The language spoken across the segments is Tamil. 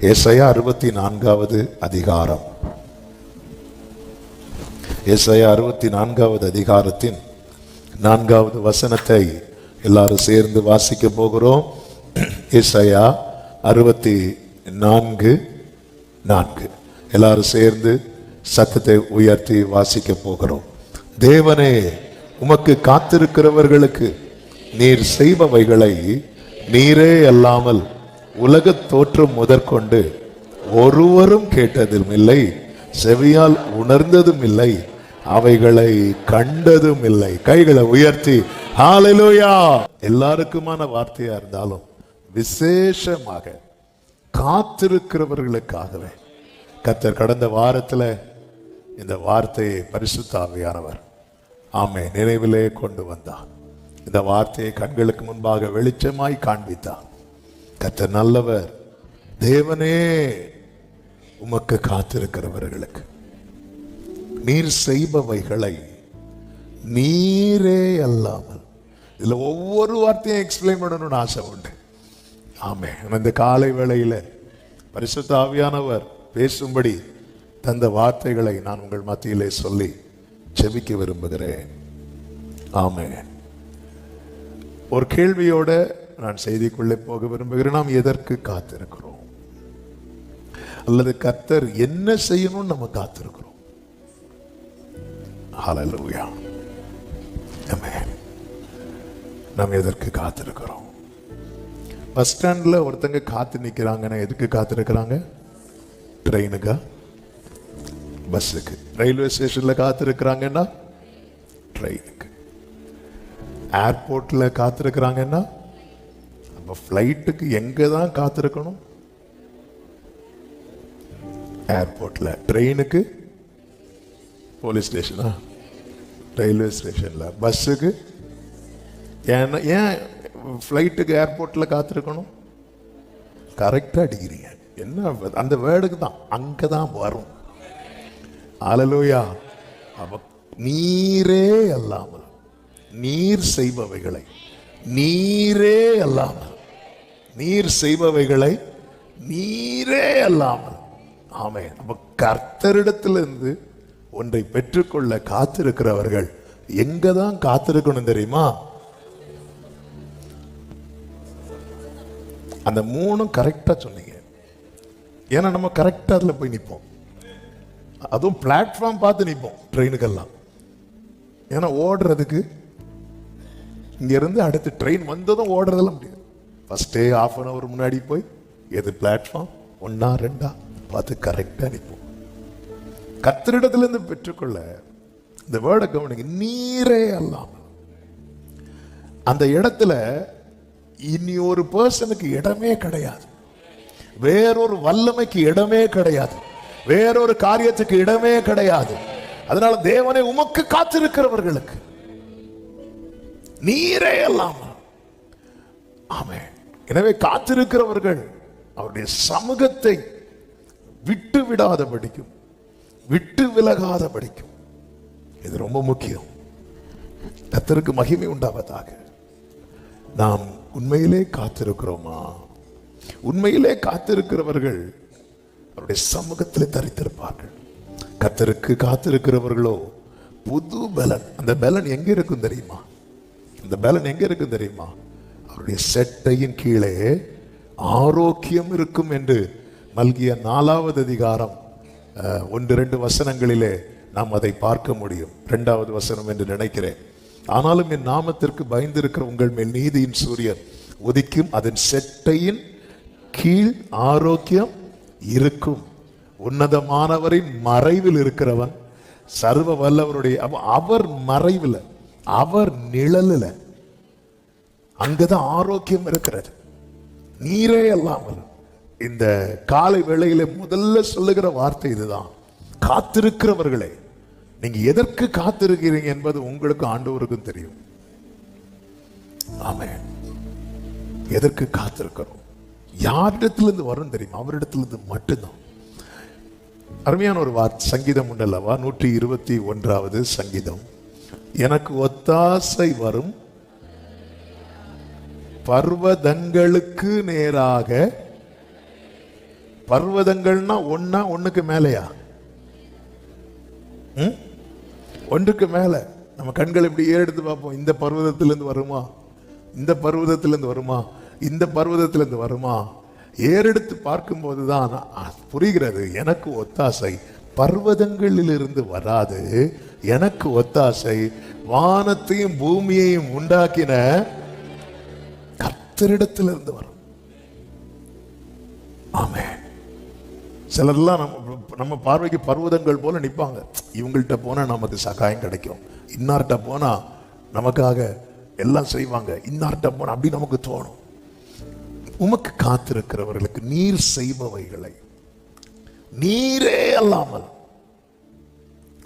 ஏசாயா 64வது அதிகாரம். ஏசாயா 64வது அதிகாரத்தின் 4வது வசனத்தை எல்லாரும் சேர்ந்து வாசிக்க போகிறோம். ஏசாயா 64:4 எல்லாரும் சேர்ந்து சத்தத்தை உயர்த்தி வாசிக்க போகிறோம். தேவனே, உமக்கு காத்திருக்கிறவர்களுக்கு நீர் செய்பவைகளை நீரே அல்லாமல் உலக தோற்றம் முதற்கொண்டு ஒருவரும் கேட்டதும் இல்லை, செவியால் உணர்ந்ததும் இல்லை, அவைகளை கண்டதும் இல்லை. கைகளை உயர்த்தி ஹல்லேலூயா. எல்லாருக்குமான வார்த்தையா இருந்தாலும் விசேஷமாக காத்திருக்கிறவர்களுக்காகவே கர்த்தர் கடந்த வாரத்துல இந்த வார்த்தையை பரிசுத்த ஆவியானவர் நினைவிலே கொண்டு வந்தார். இந்த வார்த்தையை கண்களுக்கு முன்பாக வெளிச்சமாய் காண்பித்தார். கர்த்தர் நல்லவர். தேவனே, உமக்கு காத்திருக்கிறவர்களுக்கு நீர் செய்பவைகளை நீரே அல்லாமல், இதுல ஒவ்வொரு வார்த்தையும் எக்ஸ்பிளைன் பண்ணணும்னு ஆசை உண்டு. இந்த காலை வேளையில பரிசுத்த ஆவியானவர் பேசும்படி தந்த வார்த்தைகளை நான் உங்கள் மத்தியிலே சொல்லி செபிக்க விரும்புகிறேன். ஒரு கேள்வியோட நான் செய்திக்குள்ளே போக விரும்புகிறேன். நாம் எதற்கு காத்திருக்கிறோம்? அல்லது கர்த்தர் என்ன செய்யணும்னு நம்ம காத்திருக்கிறோம்? ஹல்லேலூயா. ஆமென். நாம் எதற்கு காத்திருக்கிறோம்? பஸ் ஸ்டாண்ட்ல ஒருத்தங்க காத்து நிக்கிறாங்கன்னா எதுக்கு காத்திருக்கிறாங்க? ட்ரெயினுக்கா, பஸ்ஸுக்கு? ரயில்வே ஸ்டேஷன்ல காத்திருக்கிறாங்கன்னா ட்ரெயினுக்கு. ஏர்போர்ட்ல காத்திருக்கிறாங்கன்னா அப்ப ஃப்ளைட்டுக்கு எங்க தான் காத்திருக்கணும்? ஏர்போர்ட்ல. ட்ரெயினுக்கு போலீஸ் ஸ்டேஷனா? ரயில்வே ஸ்டேஷன்ல. பஸ்ஸுக்கு ஏன் ஃப்ளைட்டுக்கு ஏர்போர்ட்ல காத்திருக்கணும்? கரெக்டா அடிக்கிறீங்க. என்ன அந்த வேர்டுக்கு தான் அங்கதான் வரும். ஹல்லேலூயா. அப்ப நீரே அல்லாமல், நீர் செய்பவைகளை நீரே அல்லாமல், நீர் செய்பவைகளை நீரே அல்லாமல். ஆமென். அப்ப கர்த்தரிடத்திலிருந்து ஒன்றை பெற்றுக்கொள்ள காத்திருக்கிறவர்கள் எங்கதான் காத்திருக்கணும் தெரியுமா? அந்த மூணும் கரெக்டா சொன்னீங்க. ஏன்னா நம்ம கரெக்டா அதுல போய் நிற்போம். அதுவும் பிளாட்ஃபார்ம் பார்த்து நிற்போம் ட்ரெயினுக்கெல்லாம். ஏன்னா ஓடுறதுக்கு இங்க இருந்து அடுத்து ட்ரெயின் வந்ததும் ஓடுறதெல்லாம் முடியாது. ஃபர்ஸ்டே ½ an hour முன்னாடி போய் எது பிளாட்ஃபார்ம் 1 2 பார்த்து கரெக்டா நிற்போம். கர்த்தரிடத்திலிருந்து பெற்றுக்கொள்ள இந்த வேர்டை கவனிங்க. நீரே அல்லாமல். அந்த இடத்துல இனி ஒரு பர்சனுக்கு இடமே கிடையாது. வேறொரு வல்லமைக்கு இடமே கிடையாது. வேறொரு காரியத்துக்கு இடமே கிடையாது. அதனால தேவனே, உமக்கு காத்திருக்கிறவர்களுக்கு நீரே அல்லாமல். ஆமென். எனவே காத்திருக்கிறவர்கள் அவருடைய சமூகத்தை விட்டு விடாத படிக்கும், விட்டு விலகாத படிக்கும். இது ரொம்ப முக்கியம். கர்த்தருக்கு மகிமை உண்டாவதாக. நாம் உண்மையிலே காத்திருக்கிறோமா? உண்மையிலே காத்திருக்கிறவர்கள் அவருடைய சமூகத்தில் தரித்திருப்பார்கள். கர்த்தருக்கு காத்திருக்கிறவர்களோ புது பலன். அந்த பலன் எங்க இருக்கும் தெரியுமா? அந்த பலன் எங்க இருக்கும் தெரியுமா? அவருடைய செட்டையின் கீழே ஆரோக்கியம் இருக்கும் என்று மல்கியா 4வது அதிகாரம் 1-2 வசனங்களிலே நாம் அதை பார்க்க முடியும். 2வது வசனம் என்று நினைக்கிறேன். ஆனாலும் என் நாமத்திற்கு பயந்திருக்கிற உங்கள் மேல் நீதியின் சூரியன் உதிக்கும், அதன் செட்டையின் கீழ் ஆரோக்கியம் இருக்கும். உன்னதமானவரின் மறைவில் இருக்கிறவன் சர்வ வல்லவருடைய அவர் மறைவில், அவர் நிழலில் அங்கதான் ஆரோக்கியம் இருக்கிறது. நீரே அல்லாமல். இந்த காலை வேளையில முதல்ல சொல்லுகிற வார்த்தை இதுதான். காத்திருக்கிறவர்களே, நீங்க எதற்கு காத்திருக்கிறீங்க என்பது உங்களுக்கு ஆண்டவருக்கும் தெரியும். ஆமென். எதற்கு காத்திருக்கிறோம்? யாரிடத்திலிருந்து வரும் தெரியுமா? அவரிடத்திலிருந்து மட்டும்தான். அருமையான ஒரு வார்த்தை சங்கீதம் உண்டல்லவா? 121வது சங்கீதம். எனக்கு ஒத்தாசை வரும் பர்வதங்களுக்கு நேராக பர்வதங்கள்னா ஒன்னா ஒண்ணுக்கு மேலையா? ஒன்றுக்கு மேல. நம்ம கண்கள் இப்படி ஏறெடுத்து பார்ப்போம். இந்த பர்வதத்திலிருந்து வருமா, இந்த பர்வதத்திலிருந்து வருமா, இந்த பர்வதத்திலிருந்து வருமா? ஏறெடுத்து பார்க்கும் போதுதான் புரிகிறது, எனக்கு ஒத்தாசை பர்வதங்களிலிருந்து வராது, எனக்கு ஒத்தாசை வானத்தையும் பூமியையும் உண்டாக்கின கர்த்தரிடத்திலிருந்து வரும். ஆமென். சிலர்லாம் நம்ம பார்வைக்கு பர்வதங்கள் போல நிற்பாங்க. இவங்கள்ட்ட போனா நமக்கு சகாயம் கிடைக்கும், இன்னார்ட்ட போனா நமக்காக எல்லாம் செய்வாங்க, இன்னார்ட்ட போனா அப்படி நமக்கு தோணும். உமக்கு காத்திருக்கிறவர்களுக்கு நீர் செய்பவைகளை நீரே அல்லாமல்.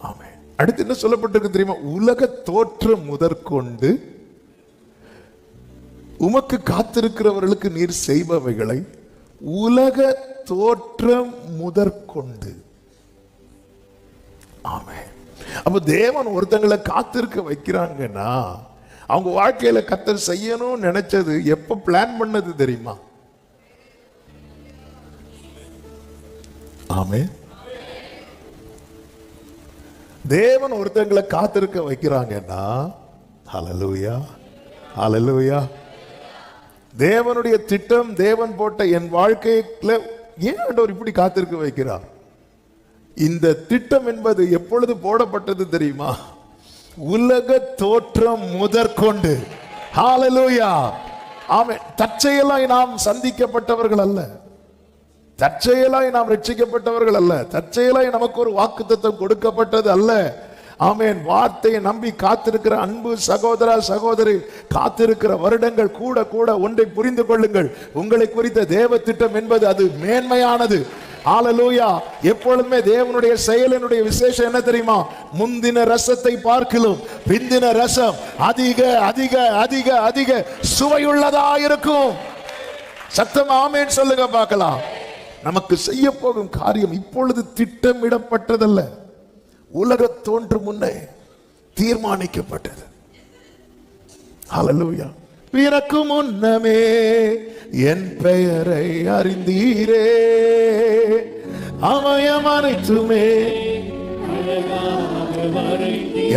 ஆமென். அடுத்து என்ன சொல்லப்பட்டிருக்கு தெரியுமா? உலக தோற்றம் முதற்கொண்டு உமக்கு காத்திருக்கிறவர்களுக்கு நீர் செய்பவைகளை உலக தோற்றம் முதற்கொண்டு. ஆமென். அப்ப தேவன் ஒருத்தங்களை காத்திருக்க வைக்கிறாங்கன்னா அவங்க வாழ்க்கையில கர்த்தர் செய்யணும் நினைச்சது எப்ப பிளான் பண்ணது தெரியுமா? ஆமென். தேவன் ஒருத்தங்களை காத்திருக்க வைக்கிறாங்கன்னா ஹல்லேலூயா, ஹல்லேலூயா. தேவனுடைய திட்டம், தேவன் போட்ட என் வாழ்க்கையில ஏன் ஆண்டவர் இப்படி காத்திருக்க வைக்கிறார்? இந்த திட்டம் என்பது எப்பொழுது போடப்பட்டது தெரியுமா? உலக தோற்றம் முதற்கொண்டு. ஹல்லேலூயா, ஆமென். தற்செயலாய் நாம் சந்திக்கப்பட்டவர்கள் அல்ல, தற்செயலாய் நாம் ரட்சிக்கப்பட்டவர்கள் அல்ல, தற்செயலாய் நமக்கு ஒரு வாக்குத்தத்தம் கொடுக்கப்பட்டது அல்ல. ஆமென். வார்த்தையை நம்பி காத்திருக்கிற அன்பு சகோதரா சகோதரி, காத்திருக்கிற வருடங்கள் கூட கூட ஒன்றை புரிந்து கொள்ளுங்கள், உங்களை குறித்த தேவ திட்டம் என்பது அது மேன்மையானது. ஹல்லேலூயா. எப்பொழுதுமே தேவனுடைய செயலினுடைய விசேஷம் என்ன தெரியுமா? முந்தின ரசத்தை பார்க்கிலும் பிந்தின ரசம் அதிக அதிக அதிக அதிக சுவையுள்ளதா இருக்கும். சத்தம் ஆமென் சொல்லுங்க பார்க்கலாம். நமக்கு செய்ய போகும் காரியம் இப்பொழுது திட்டமிடப்பட்டதல்ல, உலக தோன்று முன்னே தீர்மானிக்கப்பட்டது. ஹல்லேலூயா. பிறக்கு முன்னமே என் பெயரை அறிந்தீரே, அவயம் அனைத்துமே.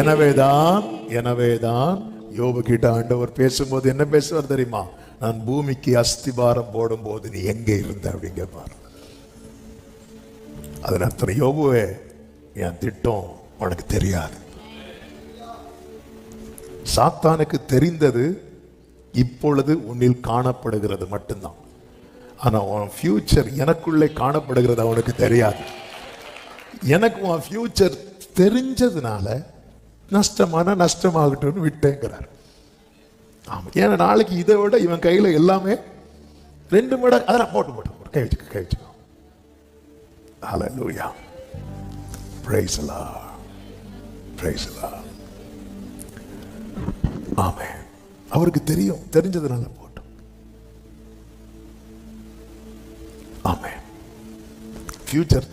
எனவேதான் யோபு கிட்ட ஆண்டவர் பேசும்போது என்ன பேசுவார் தெரியுமா? நான் பூமிக்கு அஸ்திபாரம் போடும் போது நீ எங்கே இருந்த அப்படிங்க பாரு. அதன் அர்த்தம், யோபுவே என் திட்டம் உனக்கு தெரியாது. சாத்தானுக்கு தெரிந்தது இப்பொழுது உன்னில் காணப்படுகிறது மட்டும்தான். ஆனா உன் ஃபியூச்சர் எனக்குள்ளே காணப்படுகிறது அவனுக்கு தெரியாது. எனக்கு உன் ஃபியூச்சர் தெரிஞ்சதுனால நஷ்டமான நஷ்டமாகட்டும்னு விட்டேங்கிறார். ஆமா, ஏன்னா நாளைக்கு இதை விட இவன் கையில எல்லாமே 2 மடங்கு. அதெல்லாம் போட்டு கை வச்சுக்கோ. ஹல்லேலூயா. Praise the Lord. Praise the Lord. ஆமென். அவருக்கு தெரியும், தெரிஞ்சதுனால போட்டோம். ஆமென். ஃபியூச்சர்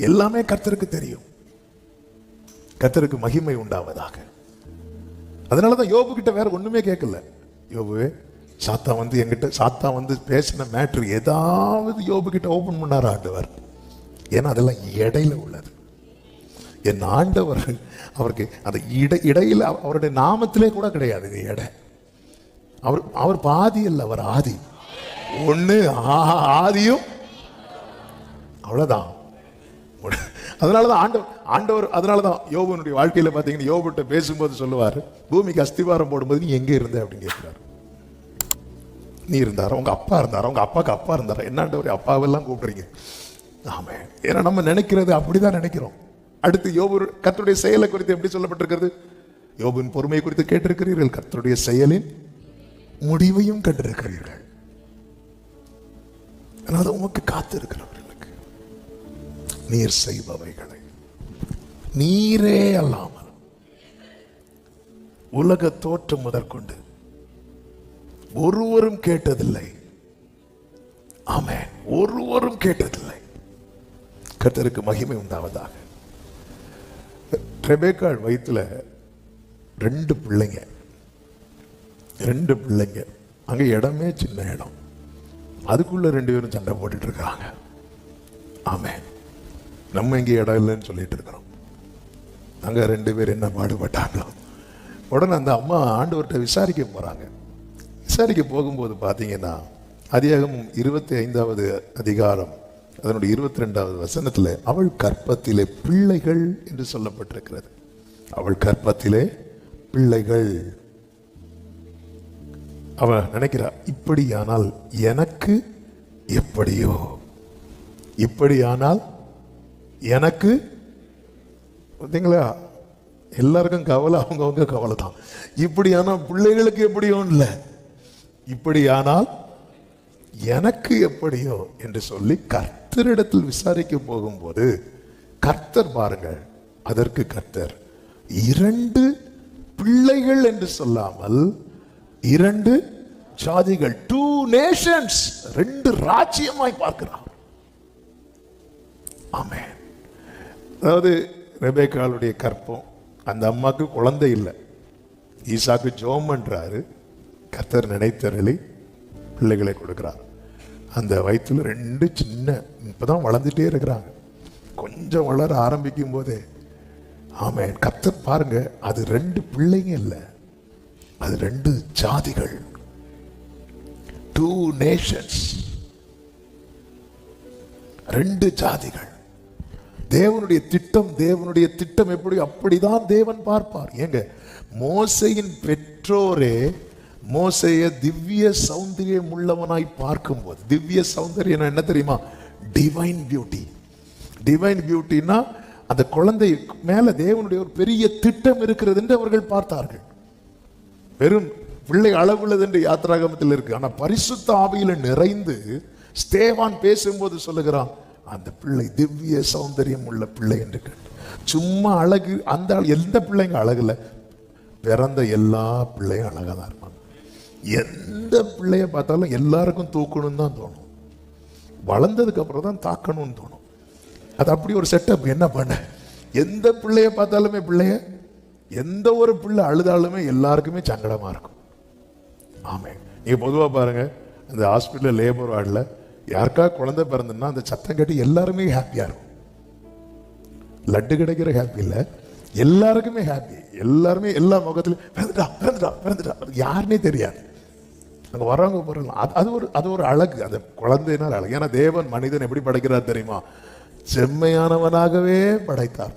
எல்லாமே கர்த்தருக்கு தெரியும். கர்த்தருக்கு மகிமை உண்டாவதாக. அதனாலதான் யோபு கிட்ட வேற ஒண்ணுமே கேட்கல. யோபுவே, சாத்தா வந்து பேசின மேட்ரு ஏதாவது யோபு கிட்ட ஓபன் பண்ணார் ஆண்டவர். ஏன்னா அதெல்லாம் இடையில உள்ளது. என் ஆண்டவர் அவருக்கு அந்த இடையில அவருடைய நாமத்திலே கூட கிடையாது இது எடை. அவர் பாதி அல்ல, அவர் ஆதி. ஒண்ணு ஆதியும் அவ்வளவுதான். அதனாலதான் ஆண்டவர் அதனாலதான் யோபுனுடைய வாழ்க்கையில பாத்தீங்கன்னா யோபுட்ட பேசும்போது சொல்லுவாரு, பூமிக்கு அஸ்திவாரம் போடும்போது நீ எங்க இருந்த அப்படின்னு கேட்கிறாரு. நீ இருந்தாரா? உங்க அப்பா இருந்தாரா? உங்க அப்பாவுக்கு அப்பா இருந்தாரா? என்ன ஆண்டவர் அப்பாவெல்லாம் கூப்பிடுறீங்க? ஆமே. ஏன்னா நம்ம நினைக்கிறது அப்படிதான் நினைக்கிறோம். அடுத்து யோபு கர்த்தருடைய செயலை குறித்து எப்படி சொல்லப்பட்டிருக்கிறது? யோபுவின் பொறுமையை குறித்து கேட்டிருக்கிறீர்கள், கர்த்தருடைய செயலின் முடிவையும் கண்டிருக்கிறீர்கள். அதனால உமக்கு காத்து இருக்கிறவர்களுக்கு நீர் செய்பவைகளை நீரே அல்லாமல் உலக தோற்றம் முதற்கொண்டு ஒருவரும் கேட்டதில்லை. ஆமென். ஒருவரும் கேட்டதில்லை. கர்த்தருக்கு மகிமை உண்டாவதாக. ரெபேக்காள் வயிற்றுல 2 பிள்ளைங்க. அங்க இடமே சின்ன இடம். அதுக்குள்ள 2 பேரும் சண்டை போட்டுட்டு இருக்காங்க. ஆமென். நம்ம இங்கே இடம் இல்லைன்னு சொல்லிட்டு இருக்கிறோம். அங்க 2 பேர் என்ன பாடுபட்டாங்களோ. உடனே அந்த அம்மா ஆண்டவர்கிட்ட விசாரிக்க போறாங்க. விசாரிக்க போகும்போது பார்த்தீங்கன்னா ஆதியாகமம் 25வது அதிகாரம் அதனுடைய 22வது வசனத்தில் அவள் கற்பத்திலே பிள்ளைகள் என்று சொல்லப்பட்டிருக்கிறது. அவள் கற்பத்திலே பிள்ளைகள். அவ நினைக்கிறா, இப்படியானால் எனக்கு எப்படியோ, இப்படியானால் எனக்கு. பார்த்தீங்களா, எல்லாருக்கும் கவலை அவங்கவுங்க கவலை தான். இப்படியானா பிள்ளைகளுக்கு எப்படியோ இல்லை, இப்படியானால் எனக்கு எப்படியோ என்று சொல்லி கர்த்தரிடத்தில் விசாரிக்க போகும்போது கர்த்தர் பாருங்கள், அதற்கு கர்த்தர் 2 பிள்ளைகள் என்று சொல்லாமல் 2 ஜாதிகள், 2 நேஷன்ஸ், 2 ராஜ்யமாய் பார்க்கிறார். ஆமென். அதாவது ரெபேக்காளுடைய கற்பம், அந்த அம்மாக்கு குழந்தை இல்லை, ஈசாக்கு ஜெபம் பண்றாரு, கர்த்தர் நினைத்தருளி பிள்ளைகளை கொடுக்கிறார். அந்த வயிற்றுல 2 சின்ன, இப்பதான் வளர்ந்துட்டே இருக்கிறாங்க, கொஞ்சம் வளர ஆரம்பிக்கும் போதே. ஆமென். கர்த்தர் பாருங்க, அது 2 பிள்ளைங்க இல்லை, அது 2 ஜாதிகள், 2 நேஷன்ஸ், 2 ஜாதிகள். தேவனுடைய திட்டம் எப்படி, அப்படிதான் தேவன் பார்ப்பார். ஏங்க, மோசையின் பெற்றோரே மோசைய திவ்ய சௌந்தரியம் உள்ளவனாய் பார்க்கும்போது, திவ்ய சௌந்தரியம் என்ன தெரியுமா? Divine beauty. டிவைன் பியூட்டினா அந்த குழந்தை மேல தேவனுடைய ஒரு பெரிய திட்டம் இருக்கிறது என்று அவர்கள் பார்த்தார்கள். வெறும் பிள்ளை அளவுள்ளது என்று யாத்திராகமத்தில் இருக்கு. ஆனா பரிசுத்த ஆவியில நிறைந்து ஸ்தேவான் பேசும்போது சொல்லுகிறான், அந்த பிள்ளை திவ்ய சௌந்தரியம் உள்ள பிள்ளை என்று கேட்டு. சும்மா அழகு, அந்த எந்த பிள்ளைங்க அழகுல, பிறந்த எல்லா பிள்ளையும் அழகா தான் இருப்பாங்க. எந்த பிள்ளைய பார்த்தாலும் எல்லாருக்கும் தூக்கணும்னு தான் தோணும், வளர்ந்ததுக்கு அப்புறம் தான் தாக்கணும்னு தோணும். அது அப்படி ஒரு செட்டப். என்ன பண்ண, எந்த பிள்ளைய பார்த்தாலுமே பிள்ளைய, எந்த ஒரு பிள்ளை அழுதாலுமே எல்லாருக்குமே சங்கடமா இருக்கும். ஆமே. நீங்க பொதுவா பாருங்க, அந்த ஹாஸ்பிட்டல் லேபர் வார்டில் யாருக்கா குழந்தை பிறந்ததுன்னா அந்த சத்தம் கட்டி எல்லாருமே ஹாப்பியா இருக்கும். லட்டு கிடைக்கிற ஹாப்பி இல்லை, எல்லாருக்குமே ஹாப்பி. எல்லாருமே எல்லா முகத்திலும் பிறந்துட்டா பிறந்துட்டா பிறந்துட்டா, யாருன்னே தெரியாது. அங்கே வரவங்க போறாங்க. அது ஒரு அழகு, அந்த குழந்தையினால் அழகு. ஏன்னா தேவன் மனிதன் எப்படி படைக்கிறார் தெரியுமா? செம்மையானவனாகவே படைத்தார்.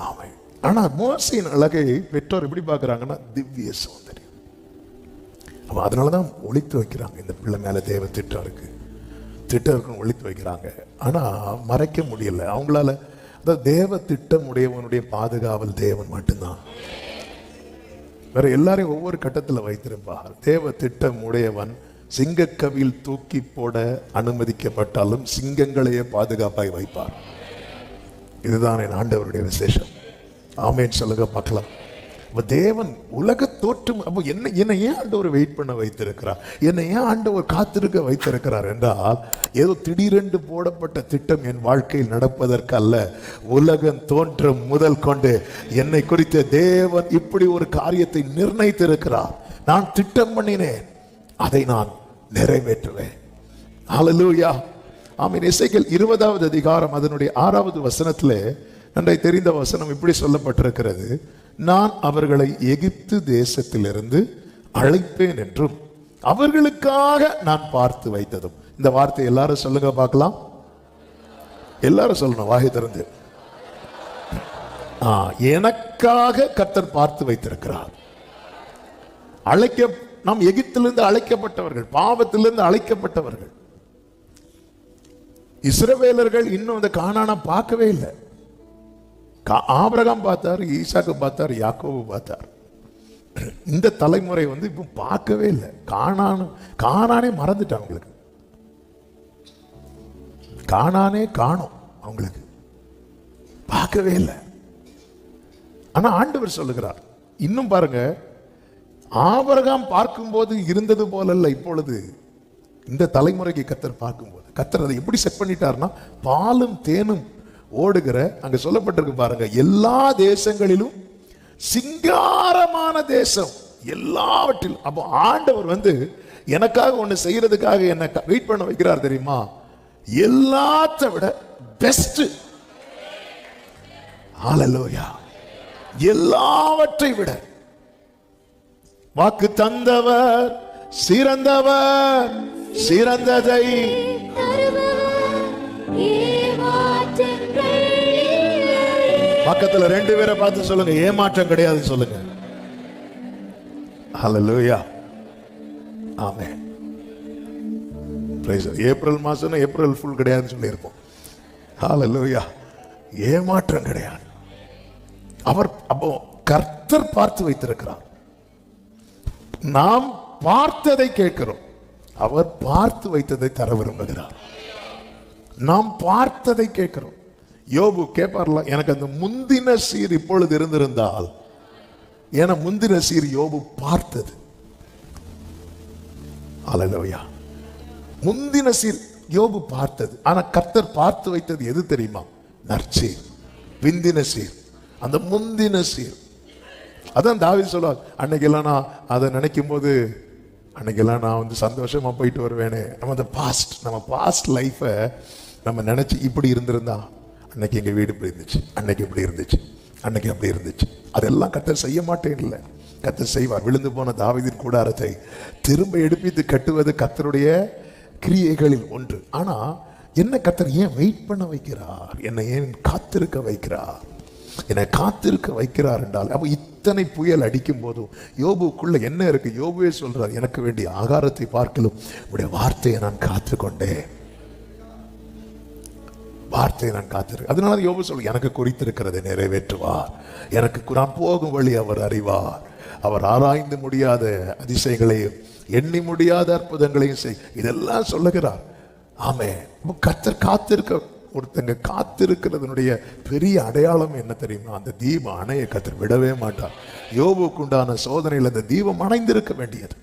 ஆமை. ஆனா மோசையின் அழகை பெற்றோர் எப்படி பார்க்கறாங்கன்னா திவ்ய சௌந்தரியம். அதனாலதான் ஒளித்து வைக்கிறாங்க, இந்த பிள்ளை மேல தேவ திட்டம் இருக்குன்னு ஒளித்து வைக்கிறாங்க. ஆனா மறைக்க முடியல அவங்களால. அதாவது தேவ திட்டம் உடையவனுடைய பாதுகாவல் தேவன் மட்டும்தான். வேற எல்லாரையும் ஒவ்வொரு கட்டத்தில் வைத்திருப்பார். தேவ திட்டம் உடையவன் சிங்கக்கவியில் தூக்கி போட அனுமதிக்கப்பட்டாலும் சிங்கங்களையே பாதுகாப்பாய் வைப்பார். இதுதான் என் ஆண்டவருடைய விசேஷம். ஆமேன் சொல்லுங்க பார்க்கலாம். தேவன் உலக தோற்றம். அப்போ என்னை ஏன் ஆண்டவர் வெயிட் பண்ண வைத்திருக்கிறார், என்னை ஏன் ஆண்டவர் காத்திருக்க வைத்திருக்கிறார் என்றால், ஏதோ திடீரென்று போடப்பட்ட திட்டம் என் வாழ்க்கையில் நடப்பதற்கு அல்ல. உலகம் தோன்றும் முதல் கொண்டு என்னை குறித்த தேவன் இப்படி ஒரு காரியத்தை நிர்ணயித்திருக்கிறார். நான் திட்டம் பண்ணினேன், அதை நான் நிறைவேற்றுவேன். ஹல்லேலூயா. ஆமென். எசேக்கியேல் 20வது அதிகாரம் அதனுடைய 6வது வசனத்திலே நன்றை தெரிந்த வசனம் இப்படி சொல்லப்பட்டிருக்கிறது, நான் அவர்களை எகிப்து தேசத்திலிருந்து அழைப்பேன் என்றும் அவர்களுக்காக நான் பார்த்து வைத்ததும். இந்த வார்த்தை எல்லாரும் சொல்லுங்க பார்க்கலாம். எல்லாரும் சொல்லணும் வாயை திறந்து. எனக்காக கர்த்தர் பார்த்து வைத்திருக்கிறார். நாம் எகிப்திலிருந்து அழைக்கப்பட்டவர்கள், பாவத்திலிருந்து அழைக்கப்பட்டவர்கள். இஸ்ரவேலர்கள் இன்னும் அந்த கானானை பார்க்கவே இல்லை. ஆபிரகாம் பார்த்தார், ஈசாக்கு பார்த்தார், யாக்கோபு பார்த்தார். இந்த தலைமுறை இப்போ பார்க்கவே இல்லை. கானானே மறந்துட்டாங்க. அவங்களுக்கு கானானே காணோம், அவங்களுக்கு பார்க்கவே இல்லை. ஆனா ஆண்டவர் சொல்லுகிறார், இன்னும் பாருங்க, ஆபிரகாம் பார்க்கும்போது இருந்தது போலல்ல இப்பொழுது. இந்த தலைமுறைக்கு கர்த்தர் பார்க்கும்போது, கர்த்தர் அதை எப்படி செட் பண்ணிட்டார்னா, பாலும் தேனும் ஓடுகிற, அங்க சொல்லப்பட்டிருக்கு பாருங்க, எல்லா தேசங்களிலும் சிங்காரமான தேசம், எல்லாவற்றிலும். அப்போ ஆண்டவர் எனக்காக ஒண்ணு செய்யறதுக்காக என்ன வெயிட் பண்ண வைக்கிறார் தெரியுமா? எல்லாத்த விட பெஸ்ட். ஹல்லேலூயா. எல்லாவற்றை விட வாக்கு தந்தவர் சிறந்தவர், சிறந்ததை பக்கத்துல 2 பேரை பார்த்து சொல்லுங்க, ஏமாற்றம் கிடையாது சொல்லுங்க. ஹல்லேலூயா. ஆமென். பிரைஸ். ஏப்ரல் மாசம் ஏப்ரல் ஃபுல் கிடையாதுன்னு சொல்லி இருப்போம். ஹல்லேலூயா. ஏமாற்றம் கிடையாது. அவர் அப்போ கர்த்தர் பார்த்து வைத்திருக்கிறார். நாம் பார்த்ததை கேட்கிறோம், அவர் பார்த்து வைத்ததை தர விரும்புகிறார். நாம் பார்த்ததை கேட்கிறோம். யோபு கேட்பார்ல, எனக்கு அந்த முந்தின சீர் இப்பொழுது இருந்திருந்தால். ஏன்னா முந்தின சீர் யோபு பார்த்தது. ஹல்லேலூயா. முந்தின சீர் யோபு பார்த்தது. ஆனா கர்த்தர் பார்த்து வைத்தது எது தெரியுமா? நற்சீர், பிந்தின சீர், அந்த முந்தின சீர். அதான் தாவீது சொல்லுவார், அன்னைக்கெல்லாம் நான் அதை நினைக்கும் போது அன்னைக்கெல்லாம் நான் வந்து சந்தோஷமா போயிட்டு வருவேனே. நம்ம பாஸ்ட் லைஃபை நம்ம நினைச்சு இப்படி இருந்திருந்தா, அன்னைக்கு எங்க வீடு இப்படி இருந்துச்சு, அன்னைக்கு இப்படி இருந்துச்சு, அன்னைக்கு அப்படி இருந்துச்சு. அதெல்லாம் கர்த்தர் செய்ய மாட்டேன் இல்லை, கர்த்தர் செய்வார். விழுந்து போன தாவீதின் கூடாரத்தை திரும்ப எடுப்பித்து கட்டுவது கர்த்தருடைய கிரியைகளில் ஒன்று. ஆனா என்ன கர்த்தர் ஏன் வெயிட் பண்ண வைக்கிறார்? என்னை ஏன் காத்திருக்க வைக்கிறார்? என்னை காத்திருக்க வைக்கிறார் என்றால், அப்போ இத்தனை புயல் அடிக்கும் போதும் யோபுக்குள்ள என்ன இருக்கு? யோபுவே சொல்றார், எனக்கு வேண்டிய ஆகாரத்தை பார்க்கலும் உடைய வார்த்தையை நான் காத்துக்கொண்டேன், வார்த்தையை நான் காத்திருக்கேன். அதனால யோபு சொல்ல, எனக்கு குறித்திருக்கிறதை நிறைவேற்றுவார், எனக்கு நான் போகும் வழி அவர் அறிவார், அவர் ஆராய்ந்து முடியாத அதிசயங்களையும் எண்ணி முடியாத அற்புதங்களையும் செய், இதெல்லாம் சொல்லுகிறார். ஆமே. கர்த்தர் காத்திருக்க, ஒருத்தங்க காத்திருக்கிறதுனுடைய பெரிய அடையாளம் என்ன தெரியுமா? அந்த தீபம் அணைய கர்த்தர் விடவே மாட்டார். யோபுக்கு உண்டான சோதனையில் அந்த தீபம் அணைந்திருக்க வேண்டியது,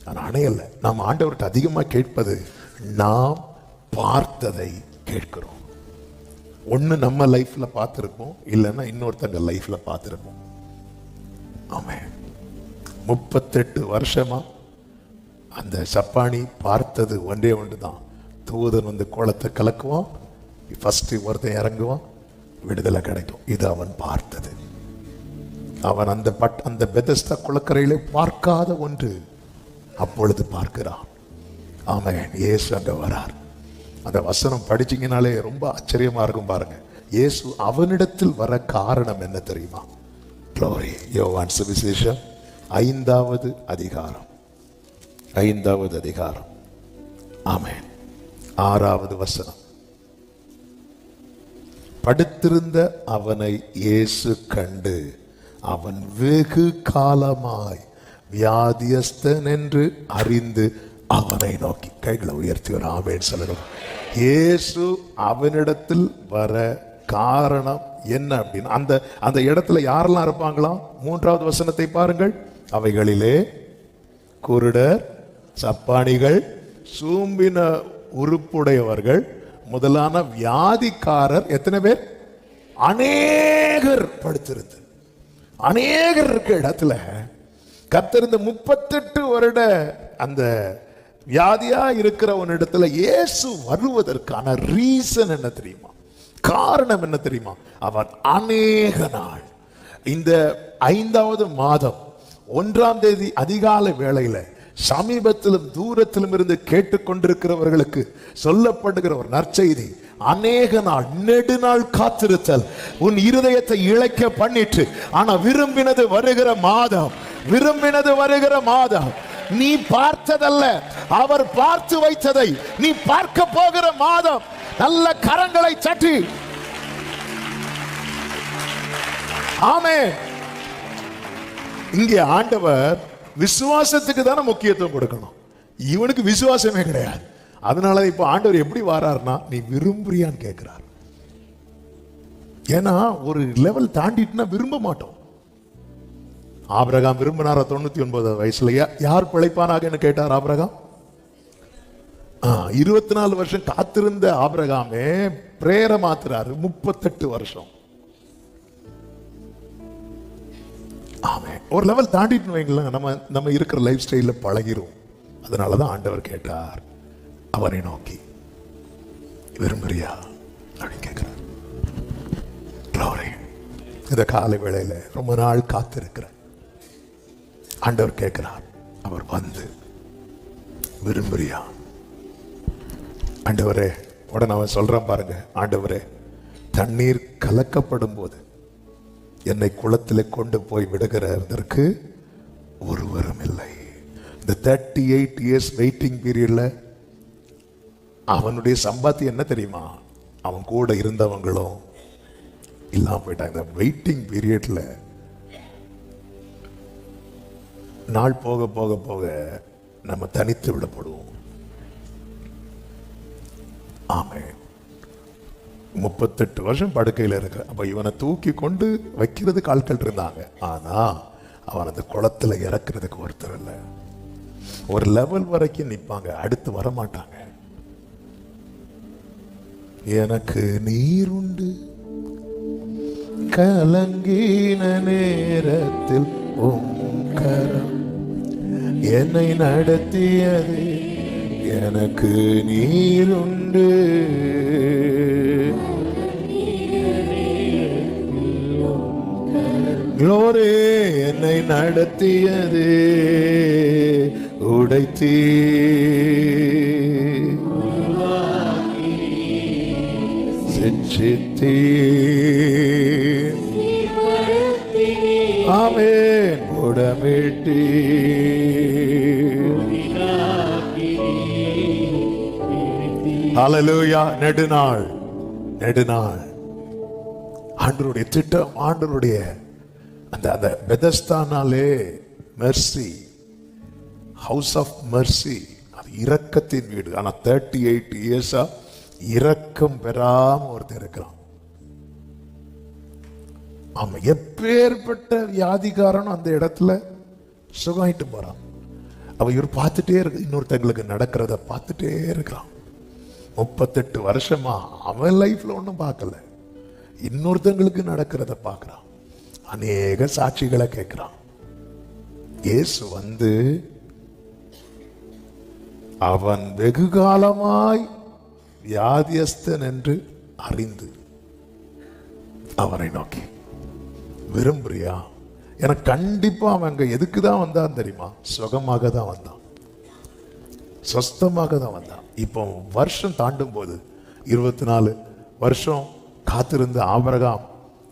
ஆனால் அணையல்ல. நாம் ஆண்டவர்கிட்ட அதிகமாக கேட்பது, நாம் பார்த்ததை கேட்கிறோம். ஒன்று நம்ம லைஃப்ல பார்த்துருப்போம், இல்லைன்னா இன்னொருத்தங்க லைஃப்ல பார்த்துருப்போம். ஆமே. 38 வருஷமா அந்த சப்பானி பார்த்தது ஒன்றே ஒன்று தான். தூதன் வந்து குளத்தை கலக்குவான், ஃபர்ஸ்ட் ஒருத்தன் இறங்குவான், விடுதலை கிடைக்கும். இது அவன் பார்த்தது. அவன் அந்த பெதஸ்தா குளக்கரையிலே பார்க்காத ஒன்று அப்பொழுது பார்க்கிறான். ஆமென். இயேசு அங்க வரார். அந்த வசனம் படிச்சீங்கனாலே ரொம்ப ஆச்சரியமா இருக்கும். பாருங்க, இயேசு அவனிடத்தில் வர காரணம் என்ன தெரியுமா? க்ளோரி. யோவான் சுவிசேஷம் 5வது அதிகாரம், 5வது அதிகாரம். ஆமென். 6வது வசனம். படுத்திருந்த அவனை இயேசு கண்டு, அவன் வெகு காலமாய் வியாதியஸ்தன் என்று அறிந்து அவனை நோக்கி, கைகளை உயர்த்தி ஒரு ஆமென் சொல்லணும். இயேசு அவனிடத்தில் வர காரணம் என்ன அப்படின்னு அந்த இடத்துல யாரெல்லாம் இருப்பாங்களாம்? 3வது வசனத்தை பாருங்கள். அவைகளிலே குருடர், சப்பானிகள், சூம்பின உறுப்புடையவர்கள் முதலான வியாதிக்காரர், எத்தனை பேர்? அநேகர் படுத்திருந்து. அநேகர் இருக்க இடத்துல கர்த்தர் இந்த 38 வருட அந்த வியாதியா இருக்கிறவனிடத்துல இயேசு வருவதற்கான ரீசன் என்ன தெரியுமா? காரணம் என்ன தெரியுமா? அவன் அநேக நாள், இந்த 5வது மாதம் 1ஆம் தேதி அதிகாலை வேளையில சமீபத்திலும் தூரத்திலும் இருந்து கேட்டுக்கொண்டிருக்கிறவர்களுக்கு சொல்லப்படுகிற ஒரு நற்செய்தி, அநேக நாள், நெடுநாள் காத்திருத்தல் உன் இருதயத்தை இழைக்க பண்ணிட்டு, ஆனா விரும்பினது வருகிற மாதம், விரும்பினது வருகிற மாதம். நீ பார்த்ததல்ல, அவர் பார்த்து வைத்ததை நீ பார்க்க போகிற மாதம். நல்ல கரங்களை தட்டி ஆமென். இங்கே ஆண்டவர் விசுவாசத்துக்கு தானே முக்கியத்துவம் கொடுக்கணும். இவனுக்கு விசுவாசமே கிடையாது. அதனால இப்ப ஆண்டவர் எப்படி வாரார்னா, நீ விரும்புறியான்னு கேட்கிறார். ஏன்னா ஒரு லெவல் தாண்டிட்டுனா விரும்ப மாட்டோம். ஆபிரகாம் விரும்பினாரா? 99 வயசுல யார் பிழைப்பானாக கேட்டார் ஆபிரகாம். 24 வருஷம் காத்திருந்த ஆபிரகாமே பிரேயரை மாத்துறாரு. 38 வருஷம். ஆமே. ஒரு லெவல் தாண்டிட்டு வைங்களேன், நம்ம இருக்கிற லைஃப் ஸ்டைல பழகிரும். அதனாலதான் ஆண்டவர் கேட்டார் அவனை நோக்கி, விரும்புறியா அப்படின்னு கேட்கிறார். இந்த காலை வேளையில ரொம்ப நாள் காத்திருக்கிற ஆண்டவர் கேட்கிறார். அவர் வந்து, விரும்புறியா? ஆண்டவரே, உடனே அவன் சொல்றான் பாருங்க, ஆண்டவரே, தண்ணீர் கலக்கப்படும் போது என்னை குளத்திலே கொண்டு போய் விடுகிறதற்கு ஒருவரும் இல்லை. இந்த 38 இயர்ஸ் வெயிட்டிங் பீரியட்ல அவனுடைய சம்பாத்தியம் என்ன தெரியுமா? அவன் கூட இருந்தவங்களும் இல்லாம போயிட்டாங்க. இந்த வெயிட்டிங் பீரியட்ல நாள் போக போக போக நம்ம தனித்து விடப்படுவோம். ஆமென். 38 வருஷம் படுக்கையில் இருக்கிற அப்ப இவனை தூக்கி கொண்டு வைக்கிறதுக்கு ஆட்கள் இருந்தாங்க. ஆனா அவன் அந்த குளத்துல இறக்குறதுக்கு ஒருத்தர் இல்லை. ஒரு லெவல் வரைக்கும் நிற்பாங்க, அடுத்து வரமாட்டாங்க. எனக்கு நீர் உண்டு கலங்கின நேரத்தில் கரம் என்னை நடத்தியது, எனக்கு நீர் உண்டு. க்ளோரி, என்னை நடத்தியது உடைத்தீ சித்தி. ஆமென். உடமிட்டி ஹல்லேலூயா. நெடுநாள் நெடுநாள் ஆண்டவருடைய திட்டம், ஆண்டவருடைய அந்த பெதஸ்தானாலே மெர்சி, ஹவுஸ் ஆஃப் மெர்சி, அது இரக்கத்தின் வீடு. ஆனா 38 இயர்ஸா இரக்கம் பெறாம ஒருத்தர் இருக்கிறான். ஆமா, எப்பேற்பட்ட வியாதிகாரனும் அந்த இடத்துல சுகமாயிட்டு போறான். அவ இவர் பார்த்துட்டே இருக்கு, இன்னொருத்தங்களுக்கு நடக்கிறத பார்த்துட்டே இருக்கிறான். 38 வருஷமா அவன் லைஃப்ல ஒன்றும் பார்க்கல, இன்னொருத்தங்களுக்கு நடக்கிறத பார்க்கிறான். அநேக சாட்சிகளை கேட்கிறான். இயேசு வந்து அவன் வெகு காலமாய் வியாதியஸ்தன் என்று அறிந்து அவரை நோக்கி, விரும்புறியா? எனக்கு கண்டிப்பா அவன் அங்க எதுக்கு தான் வந்தான் தெரியுமா? சுகமாக தான் வந்தான், சொஸ்தமாக தான் வந்தான். இப்போ வருஷம் தாண்டும் போது 24 வருஷம் காத்திருந்த ஆபிரகாம்,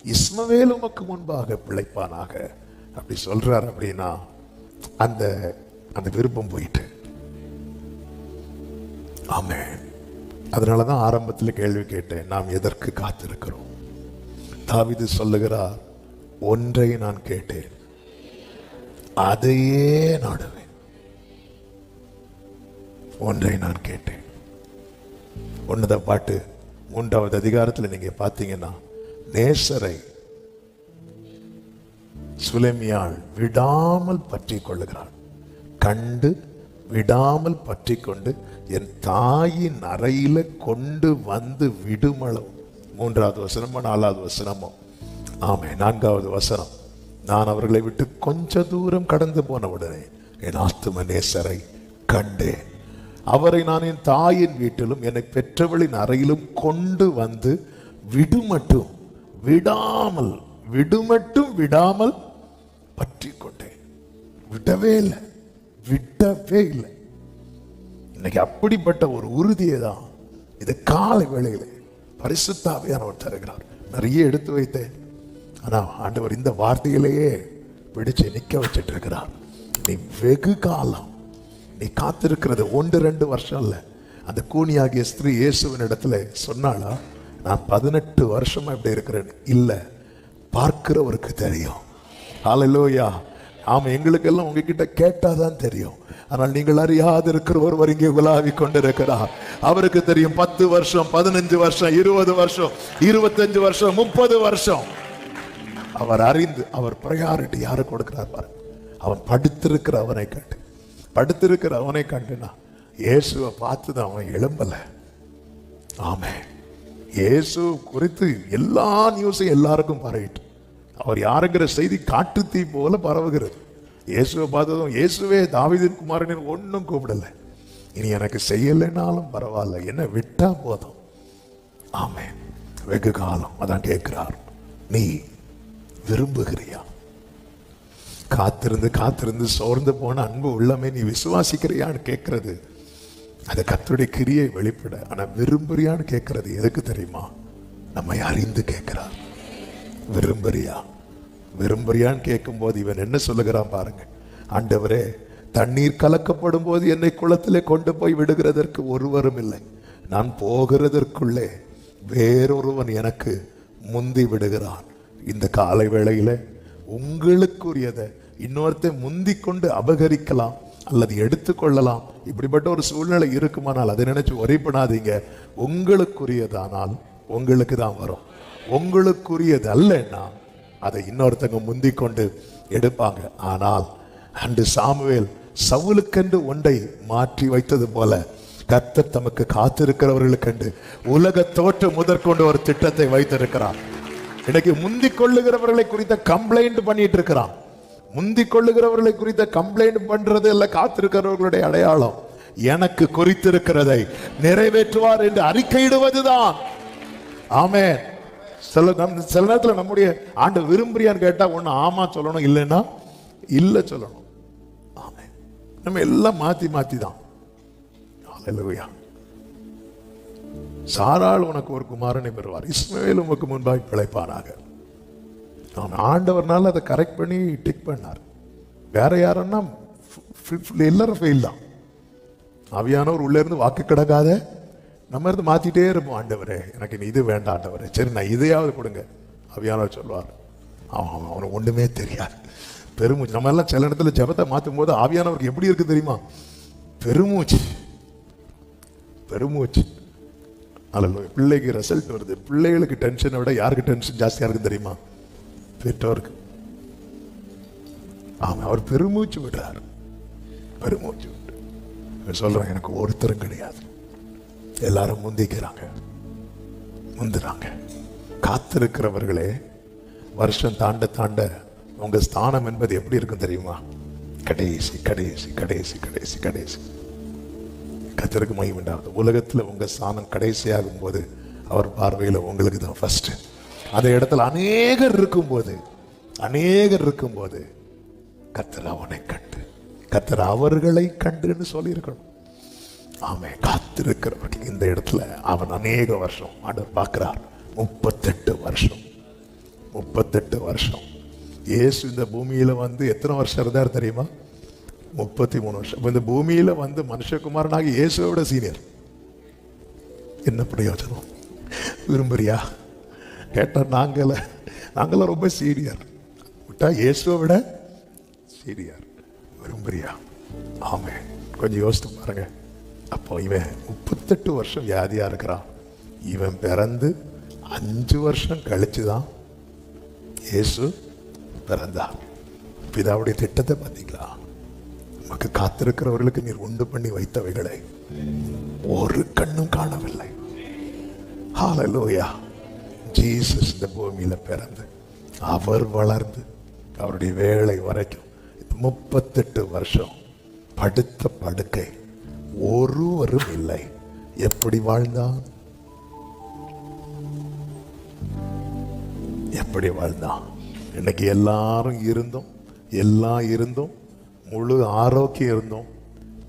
இஸ்மவேல் உமக்கு முன்பாக பிழைப்பானாக அப்படி சொல்றார். அப்படின்னா அந்த அந்த விருப்பம் போயிட்டு. ஆமென். அதனாலதான் ஆரம்பத்தில் கேள்வி கேட்டேன், நாம் எதற்கு காத்திருக்கிறோம்? தாவீது சொல்லுகிறார், ஒன்றை நான் கேட்டேன், அதையே நாடுவேன். ஒன்றை நான் கேட்டேன். உன்னத பாட்டு 3வது அதிகாரத்தில் நீங்க பார்த்தீங்கன்னா, நேசரை சுலேமியாள் விடாமல் பற்றி கொள்ளுகிறாள். கண்டு விடாமல் பற்றி கொண்டு என் தாயின் அறையில கொண்டு வந்து விடுமளவும். 3வது வசனமோ 4வது வசனமோ, ஆமே 4வது வசனம், நான் அவர்களை விட்டு கொஞ்ச தூரம் கடந்து போன உடனே என் ஆத்தும நேசரை கண்டேன். அவரை நான் என் தாயின் வீட்டிலும் என்னை பெற்றவளின் அறையிலும் கொண்டு வந்து விடுமட்டும் விடாமல் விடாமல் பற்றி கொண்டேன். விடவே இல்லை, விடவே இல்லை. இன்னைக்கு அப்படிப்பட்ட ஒரு உறுதியை தான் இது காலை வேளையில பரிசுத்த ஆவியானவர் தருகிறார். நிறைய எடுத்து வைத்தேன், ஆனா ஆண்டவர் இந்த வார்த்தையிலேயே பிடிச்சு நிக்க வச்சிட்டு இருக்கிறார். நீ வெகு காலம் நீ காத்திருக்கிறது 1-2 வருஷம் இல்ல. அந்த கூனியாகிய ஸ்திரீ இயேசுவின் இடத்துல சொன்னாளா, நான் 18 வருஷமா இப்படி இருக்கிறேன்? இல்ல, பார்க்கிறவருக்கு தெரியும். ஹல்லேலூயா. ஆமா, எங்களுக்கெல்லாம் உங்ககிட்ட கேட்டாதான் தெரியும். ஆனால் நீங்கள் அறியாது இருக்கிற ஒருவர் இங்கே உலாவி கொண்டிருக்கிறார். அவருக்கு தெரியும் 10 வருஷம், 15 வருஷம், 20 வருஷம், 25 வருஷம், 30 வருஷம். அவர் அறிந்து அவர் பிரையாரிட்டி யாரு கொடுக்கிறார் பாரு. அவன் படுத்திருக்கிற அவனை கண்டுனா இயேசுவை பார்த்துதான் அவன் எழும்பல. ஆமே, இயேசு குறித்து எல்லா நியூஸும் எல்லாருக்கும் பரவிட்டு, அவர் யாருங்கிற செய்தி காட்டு தீ போல பரவுகிறது. இயேசுவை பார்த்ததும் இயேசுவே தாவீதின் குமாரன் ஒன்றும் கூப்பிடலை. இனி எனக்கு செய்யலைன்னாலும் பரவாயில்ல, என்ன விட்டா போதும். ஆமென். வெகு காலம் அதான் கேட்கிறார், நீ விரும்புகிறியா? காத்திருந்து காத்திருந்து சோர்ந்து போன அன்பு உள்ளமே நீ விசுவாசிக்கிறியான்னு கேட்கறது அது கர்த்தருடைய கிரியை வெளிப்பட. ஆனா விரும்புறியான்னு கேட்கறது எதுக்கு தெரியுமா? நம்மை அறிந்து கேட்கிறார். விரும்புறியா? விரும்புறியான்னு கேட்கும் போது இவன் என்ன சொல்லுகிறான் பாருங்க. ஆண்டவரே, தண்ணீர் கலக்கப்படும் போது என்னை குளத்திலே கொண்டு போய் விடுகிறதற்கு ஒருவரும் இல்லை. நான் போகிறதற்குள்ளே வேறொருவன் எனக்கு முந்தி விடுகிறான். இந்த காலை வேளையில உங்களுக்குரியதை இன்னொருத்தன் முந்தி கொண்டு அபகரிக்கலாம் அல்லது எடுத்துக்கொள்ளலாம். இப்படிப்பட்ட ஒரு சூழ்நிலை இருக்குமானால் அதை நினைச்சு worry பண்ணாதீங்க. உங்களுக்குரியதானால் உங்களுக்கு தான் வரும். உங்களுக்குரியது அல்லன்னா அதை இன்னொருத்தங்க முந்தி கொண்டு எடுப்பாங்க. ஆனால் அன்று சாமுவேல் சவுலுக்கென்று ஒன்றை மாற்றி வைத்தது போல கர்த்தர் தமக்கு காத்திருக்கிறவர்களுக்கென்று உலக தோற்றம் முதற்கொண்டு ஒரு திட்டத்தை வைத்திருக்கிறார். இன்னைக்கு முந்தி கொள்ளுகிறவர்களை குறித்த கம்ப்ளைண்ட் பண்ணிட்டு இருக்கிறான். முந்தி கொள்ளுகிறவர்களை குறித்த கம்ப்ளைண்ட் பண்றது இல்ல காத்திருக்கிறவர்களுடைய அடையாளம். எனக்கு குறித்திருக்கிறதை நிறைவேற்றுவார் என்று அறிக்கையிடுவதுதான். ஆமென். சில நேரத்தில் நம்முடைய ஆண்டு விரும்புறியான்னு கேட்டா ஒண்ணு ஆமா சொல்லணும், இல்லைன்னா இல்ல சொல்லணும். ஆமென். நம்ம எல்லாம் மாத்தி மாத்தி தான். ஹல்லேலூயா. சாராள் உனக்கு ஒரு குமாரனை பெறுவார், இஸ்மவேல் உமக்கு முன்பாய் பிழைப்பானாக. ஆண்டவர்னால அதை கரெக்ட் பண்ணி டிக் பண்ணார். வேற யாருன்னா எல்லாரும் ஃபெயில் தான். ஆவியானவர் உள்ள இருந்து வாக்கு கிடக்காத நம்ம இருந்து மாத்திட்டே இருப்போம். ஆண்டவரே எனக்கு இது வேண்டாம், ஆண்டவரே சரி நான் இதையாவது கொடுங்க. ஆவியானவர் சொல்வார், அவனுக்கு ஒண்ணுமே தெரியாது, பெருமூச்சு. நம்ம எல்லாம் சில இடத்துல ஜெபத்தை மாற்றும் போது ஆவியானவருக்கு எப்படி இருக்கு தெரியுமா? பெருமூச்சு பெருமூச்சு. அல்ல, பிள்ளைக்கு ரிசல்ட் வருது. பிள்ளைகளுக்கு டென்ஷனை விட யாருக்கு டென்ஷன் ஜாஸ்தியா இருக்கு தெரியுமா? பெற்றோருக்கு. ஆமா, அவர் பெருமூச்சு விடுறார். பெருமூச்சு விட்டு சொல்றேன், எனக்கு ஒருத்தரும் கிடையாது, எல்லாரும் முந்திக்கிறாங்க, முந்துறாங்க. காத்திருக்கிறவர்களே, வருஷம் தாண்ட தாண்ட உங்க ஸ்தானம் என்பது எப்படி இருக்கும் தெரியுமா? கடைசி கடைசி கடைசி கடைசி கடைசி. கர்த்தருக்கு மகிமை உண்டாகுது. உலகத்துல உங்க ஸ்தானம் கடைசியாகும் போது அவர் பார்வையில உங்களுக்கு தான் ஃபர்ஸ்ட். அந்த இடத்துல அநேகர் இருக்கும்போது கர்த்தர் அவனை கண்டு, கர்த்தர் அவர்களை கண்டுன்னு சொல்லி இருக்கணும். ஆமே, காத்திருக்கிறவர்கள் இந்த இடத்துல அவன் அநேக வருஷம் ஆண்டவர் பார்க்கிறார். 38 வருஷம். 38 வருஷம். இயேசு இந்த பூமியில வந்து எத்தனை வருஷம் இருந்தார் தெரியுமா? 33 வருஷம். இந்த பூமியில வந்து மனுஷகுமாரனாகி இயேசுவோட சீனியர். என்ன பிரயோஜனம்? விரும்புறியா கேட்டா நாங்களாம் ரொம்ப சீனியர். விட்டா இயேசுவை விட சீனியர். விரும்புறியா? ஆமே, கொஞ்சம் யோசித்து பாருங்க. அப்போ இவன் 38 வருஷம் வியாதியா இருக்கிறான். இவன் பிறந்து 5 வருஷம் கழிச்சுதான் இயேசு பிறந்தார். பிதாவுடைய திட்டத்தை பார்த்தீங்களா? நமக்கு காத்திருக்கிறவர்களுக்கு நீர் உண்டு பண்ணி வைத்தவைகளை ஒரு கண்ணும் காணவில்லை. ஹல்லேலூயா. ஜீசஸ் இந்த பூமியில பிறந்து அவர் வளர்ந்து அவருடைய வேலை வரைக்கும் 38 வருஷம் படுத்த படுக்கை, ஒருவரும் இல்லை. எப்படி வாழ்ந்தான்? எப்படி வாழ்ந்தான்? இன்னைக்கு எல்லாரும் இருந்தும் முழு ஆரோக்கியம் இருந்தோம்,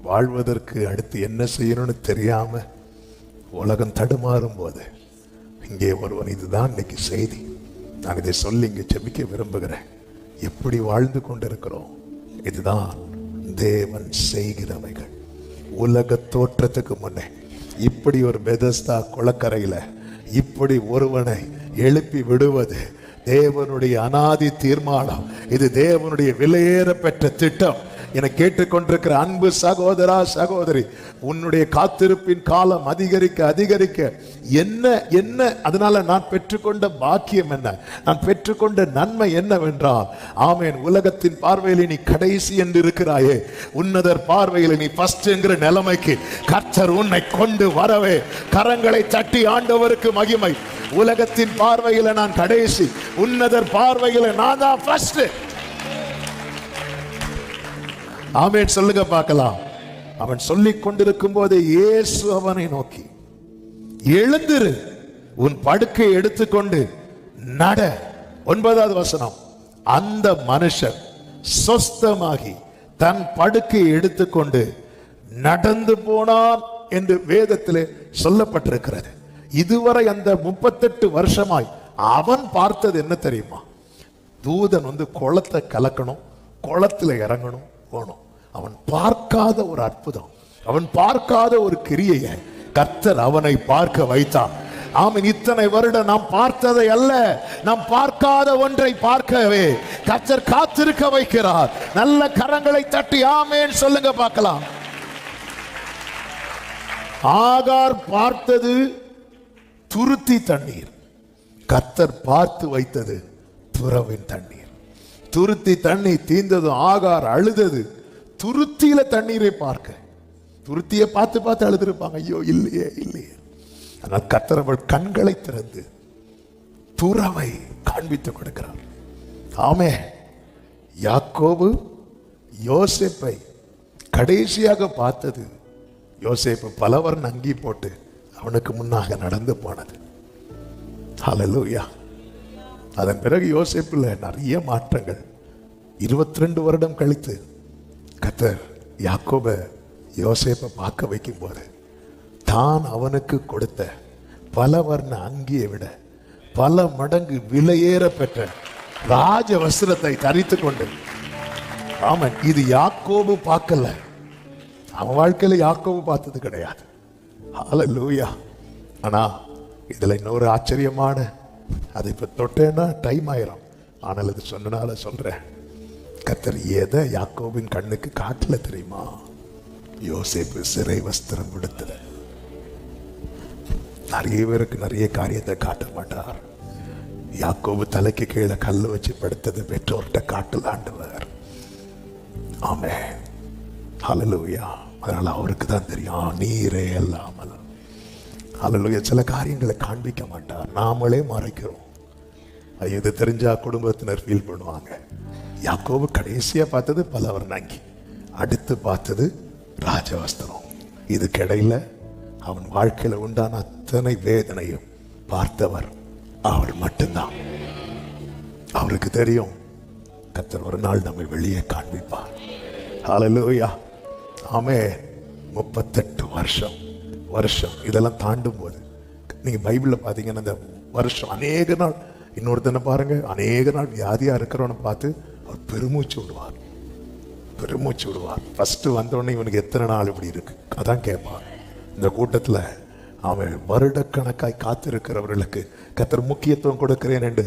வாழ்வதற்கு அடுத்து என்ன செய்யணும்னு தெரியாம உலகம் தடுமாறும் போது இங்கே ஒருவன், இதுதான் இன்னைக்கு செய்தி, நான் இதை சொல்லி இங்கே ஜெபிக்க விரும்புகிறேன். எப்படி வாழ்ந்து கொண்டிருக்கிறோம்? இதுதான் தேவன் செய்கிறவைகள். உலக தோற்றத்துக்கு முன்னே இப்படி ஒரு பெதஸ்தா குளக்கரையில இப்படி ஒருவனை எழுப்பி விடுவது தேவனுடைய அனாதி தீர்மானம். இது தேவனுடைய விலையேற பெற்ற திட்டம். என கேட்டுக்கொண்டிருக்கிற அன்பு சகோதரா சகோதரி, உன்னுடைய காத்திருப்பின் காலம் அதிகரிக்க அதிகரிக்க என்ன அதனால நான் பெற்றுக்கொண்ட பாக்கியம் என்ன, நான் பெற்றுக்கொண்ட நன்மை என்னவென்றால், ஆமேன், உலகத்தின் பார்வையில் நீ கடைசி என்று இருக்கிறாயே, உன்னதர் பார்வையில் நீ ஃபர்ஸ்ட் என்கிற நிலைமைக்கு கர்த்தர் உன்னை கொண்டு வரவே. கரங்களை தட்டி ஆண்டவருக்கு மகிமை. உலகத்தின் பார்வையில் நான் கடைசி, உன்னதர் பார்வையில் நான் தான் ஃபர்ஸ்ட். ஆமென் சொல்லுங்க பார்க்கலாம். அவன் சொல்லிக் கொண்டிருக்கும் போதே இயேசு அவனை நோக்கி, எழுந்திரு, உன் படுக்கையை எடுத்துக்கொண்டு நட. 9வது வசனம். அந்த மனுஷன் சொஸ்தமாகி தன் படுக்கையை எடுத்துக்கொண்டு நடந்து போனான் என்று வேதத்திலே சொல்லப்பட்டிருக்கிறது. இதுவரை அந்த 38 வருஷமாய் அவன் பார்த்தது என்ன தெரியுமா? தூதன் குளத்தை கலக்கணும், குளத்துல இறங்கணும், போகணும். அவன் பார்க்காத ஒரு அற்புதம், அவன் பார்க்காத ஒரு கிரியையை கர்த்தர் அவனை பார்க்க வைத்தான். ஆமென். இத்தனை வருடம் நாம் பார்த்ததை அல்ல, நாம் பார்க்காத ஒன்றை பார்க்கவே கர்த்தர் காத்திருக்க வைக்கிறார். நல்ல கரங்களை தட்டி ஆமென் சொல்லுங்க பார்க்கலாம். ஆகார் பார்த்தது துருத்தி தண்ணீர், கர்த்தர் பார்த்து வைத்தது துறவின் தண்ணீர். துருத்தி தண்ணீர் தீர்ந்ததும் ஆகார் அழுதது துருத்தியில தண்ணீரை பார்க்க. துருத்தியை பார்த்து பார்த்து அழுதுருப்பாங்க, ஐயோ இல்லையே இல்லையே. ஆனால் கர்த்தர் அவள் கண்களை திறந்து துறவை காண்பித்து கொடுக்கிறார். ஆமே. யாக்கோபு யோசேப்பை கடைசியாக பார்த்தது, யோசேப்பு பலவர்ண அங்கி போட்டு அவனுக்கு முன்னாக நடந்து போனது. ஹல்லேலூயா. அதன் பிறகு யோசேப்புல நிறைய மாற்றங்கள். 22 வருடம் கழித்து கர்த்தர் யாக்கோபை யோசேப்பை பார்க்க வைக்கும் போது தான் அவனுக்கு கொடுத்த பலவர்ண அங்கியை விட பல மடங்கு விலையேற பெற்ற ராஜ வஸ்திரத்தை தரித்து கொண்டு, ஆமாம், இது யாக்கோபு பார்க்கல, அவன் வாழ்க்கையில யாக்கோபு பார்த்தது கிடையாது. ஹல்லேலூயா. ஆனா இதுல இன்னொரு ஆச்சரியமான, அதை இப்ப தொட்டேன்னா டைம் ஆயிரும், ஆனால் அது சொன்னனால சொல்றேன். கர்த்தர் எதை யாக்கோபின் கண்ணுக்கு காட்டல தெரியுமா? யோசேப்பு சிறை வஸ்திரம் கொடுத்தது. நிறைய பேருக்கு நிறைய காரியத்தை காட்ட மாட்டார். யாக்கோபு தலைக்கு கீழே கல்லு வச்சு படுத்தது பெற்றோர்கிட்ட காட்டல ஆண்டவர். ஆமென். ஹல்லேலூயா. அதனால அவருக்கு தான் தெரியும், நீரே அல்லாமல். ஹல்லேலூயா. சில காரியங்களை காண்பிக்க மாட்டார், நாமளே மறைக்கிறோம். இது தெரிஞ்சா குடும்பத்தினர் ஃபீல் பண்ணுவாங்க. யாக்கோபு கடைசியா பார்த்தது பலவர்ண அங்கி, அடுத்து பார்த்தது ராஜவஸ்திரம். இதுக்கிடையில அவன் வாழ்க்கையில உண்டான அத்தனை வேதனையும் பார்த்தவர் அவர் மட்டும்தான். அவருக்கு தெரியும் கர்த்தர் ஒரு நாள் நம்மை வெளியே காண்பிப்பார். ஹல்லேலூயா. ஆமே. 38 வருஷம் இதெல்லாம் தாண்டும் போது நீங்க பைபிள்ல பாத்தீங்கன்னா இந்த வருஷம் அநேக நாள், இன்னொருத்தனை பாருங்க, அநேக நாள் வியாதியா இருக்கிறவனை பார்த்து அவர் பெருமூச்சு விடுவார். ஃபர்ஸ்ட் வந்தோடனே இவனுக்கு எத்தனை நாள் இப்படி இருக்கு அதான் கேட்பார். இந்த கூட்டத்தில் அவன் வருடக்கணக்காய் காத்திருக்கிறவர்களுக்கு கர்த்தர் முக்கியத்துவம் கொடுக்கிறேன் என்று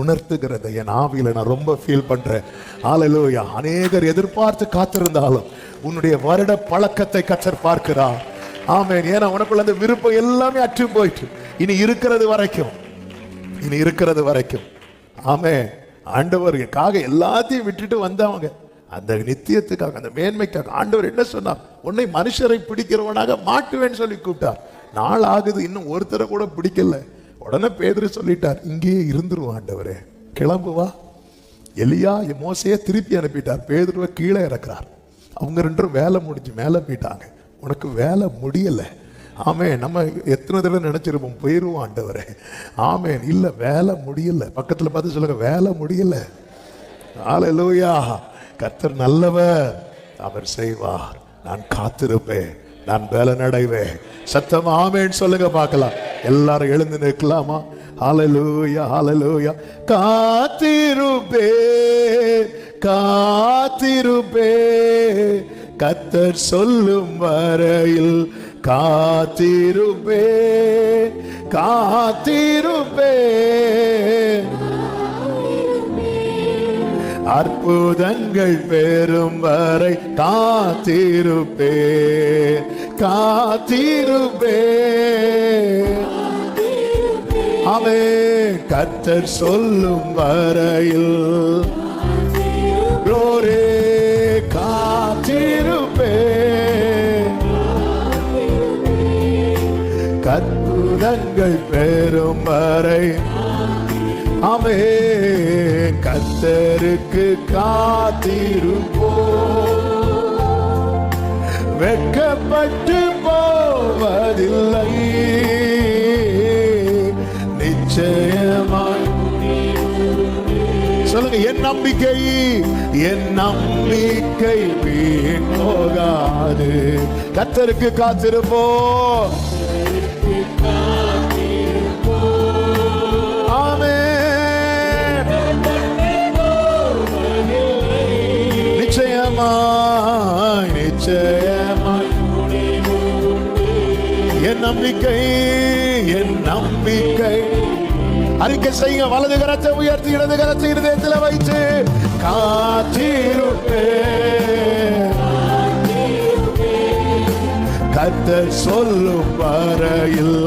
உணர்த்துகிறத என் ஆவியில நான் ரொம்ப ஃபீல் பண்றேன். ஹல்லேலூயா. அநேகர் எதிர்பார்த்து காத்திருந்தாலும் உன்னுடைய வருட பழக்கத்தை கர்த்தர் பார்க்கிறார். ஆமென். ஏன்னா உனக்குள்ள அந்த விருப்பம் எல்லாமே அற்று போயிட்டு இனி இருக்கிறது வரைக்கும் ஆமென். ஆண்டவருக்காக எல்லாத்தையும் விட்டுட்டு வந்தவங்க அந்த நித்தியத்துக்காக, அந்த மேன்மைக்காக ஆண்டவர் என்ன சொன்னார்? உன்னை மனுஷரை பிடிக்கிறவனாக மாட்டுவேன்னு சொல்லி கூப்பிட்டார். நாள் ஆகுது, இன்னும் ஒருத்தரை கூட பிடிக்கல. உடனே பேதுரு சொல்லிட்டார், இங்கேயே இருந்துருவோம் ஆண்டவரே, கிளம்புவா. எலியா மோசையை திருப்பி அனுப்பிட்டார், பேதுருவை கீழே இறக்குறார். அவங்க 2 வேலை முடிஞ்சு மேலே போயிட்டாங்க. உனக்கு வேலை முடியலை. ஆமென். நம்ம எத்தனை தடவை நினைச்சிருப்போம் போயிருவோம் ஆண்டவரே. ஆமென். இல்ல, வேலை முடியல. பக்கத்துல பார்த்து சொல்லுங்க, வேலை முடியல. ஹல்லேலூயா. கர்த்தர் நல்லவர், அவர் செய்வார். நான் காத்திருப்பேன், நான் வேலை அடைவேன். சத்தம் ஆமென் சொல்லுங்க பார்க்கலாம். எல்லாரும் எழுந்து நிற்கலாமா? ஹல்லேலூயா, ஹல்லேலூயா. காத்திருப்பே கர்த்தர் சொல்லும் வரையில் காத்திருப்பே. அற்புதங்கள் பெறும் வரை காத்திருப்பே. ஆமென். கர்த்தர் சொல்லும் வரையில் glory காத்திருப்பே. அற்புதங்கள் பெறும் வரை ஆமென். கர்த்தருக்கு காத்திருப்போம். வெட்கப்பட்டு போவதில்லை. நிச்சயமாய் சொல்லுங்க, என் நம்பிக்கை வீண் போகாது. கர்த்தருக்கு காத்திருப்போம். ஆமென். நிச்சயமாய் என் நம்பிக்கை அறிக்கை செய்யுங்க. வலது கரத்தை உயர்த்தி இடது கரத்தை இருதயத்தில் வைத்து காத்திருப்பேன். கர்த்தர் சொல்லும் வரையில்